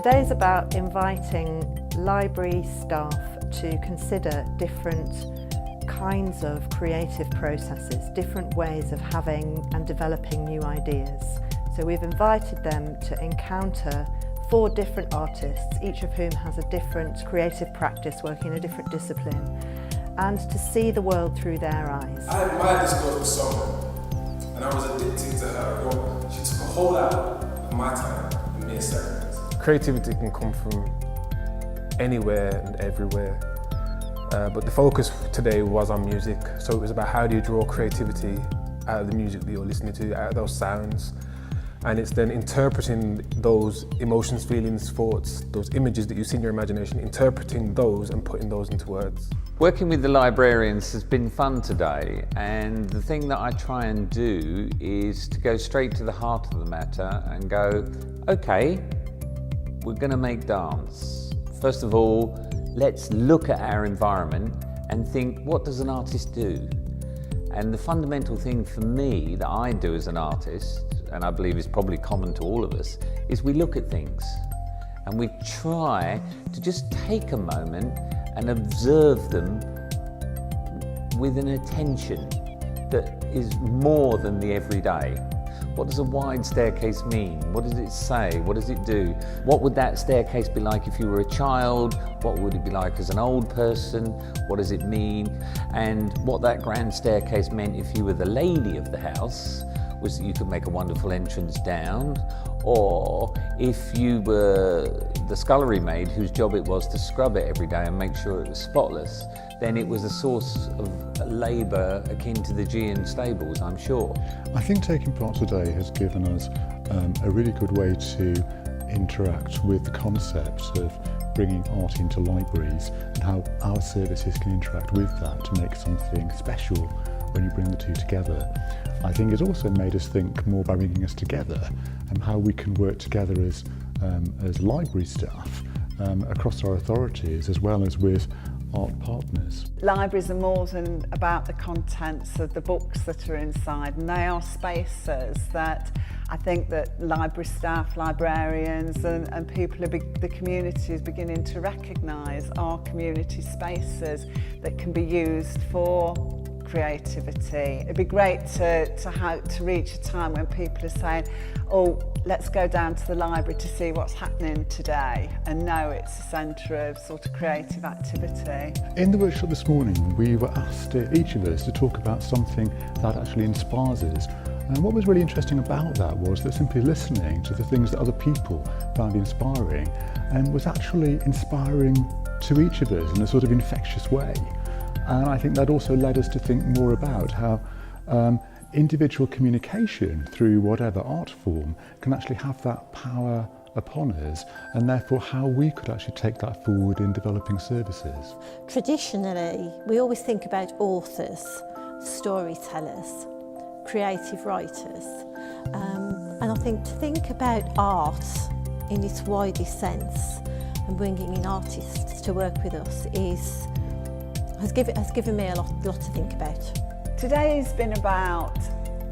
Today is about inviting library staff to consider different kinds of creative processes, different ways of having and developing new ideas. So we've invited them to encounter 4 different artists, each of whom has a different creative practice working in a different discipline, and to see the world through their eyes. I admired this girl for song, and I was addicted to her. She took a whole lot of my time in mere seconds. Creativity can come from anywhere and everywhere, but the focus today was on music. So it was about how do you draw creativity out of the music that you're listening to, out of those sounds. And it's then interpreting those emotions, feelings, thoughts, those images that you see in your imagination, interpreting those and putting those into words. Working with the librarians has been fun today, and the thing that I try and do is to go straight to the heart of the matter and go, okay, we're going to make dance. First of all, let's look at our environment and think, what does an artist do? And the fundamental thing for me that I do as an artist, and I believe is probably common to all of us, is we look at things and we try to just take a moment and observe them with an attention that is more than the everyday. What does a wide staircase mean? What does it say? What does it do? What would that staircase be like if you were a child? What would it be like as an old person? What does it mean? And what that grand staircase meant if you were the lady of the house was that you could make a wonderful entrance down, or if you were the scullery maid whose job it was to scrub it every day and make sure it was spotless, then it was a source of labour akin to the Gean stables, I'm sure. I think taking part today has given us a really good way to interact with the concepts of bringing art into libraries and how our services can interact with that to make something special when you bring the two together. I think it's also made us think more by bringing us together and how we can work together as library staff across our authorities as well as with art partners. Libraries are more than about the contents of the books that are inside, and they are spaces that I think that library staff, librarians and people of the community is beginning to recognise are community spaces that can be used for creativity. It'd be great to reach a time when people are saying, oh, let's go down to the library to see what's happening today, and know it's a centre of sort of creative activity. In the workshop this morning, we were asked, each of us, to talk about something that actually inspires us. And what was really interesting about that was that simply listening to the things that other people found inspiring and was actually inspiring to each of us in a sort of infectious way. And I think that also led us to think more about how individual communication through whatever art form can actually have that power upon us, and therefore how we could actually take that forward in developing services. Traditionally, we always think about authors, storytellers, creative writers, and I think to think about art in its widest sense and bringing in artists to work with us has given me a lot to think about. Today's been about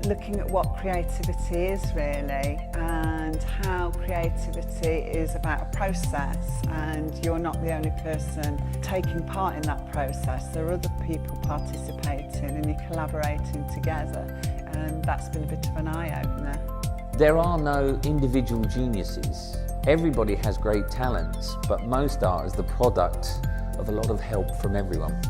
looking at what creativity is really, and how creativity is about a process, and you're not the only person taking part in that process. There are other people participating and you're collaborating together, and that's been a bit of an eye-opener. There are no individual geniuses. Everybody has great talents, but most art is the product of a lot of help from everyone.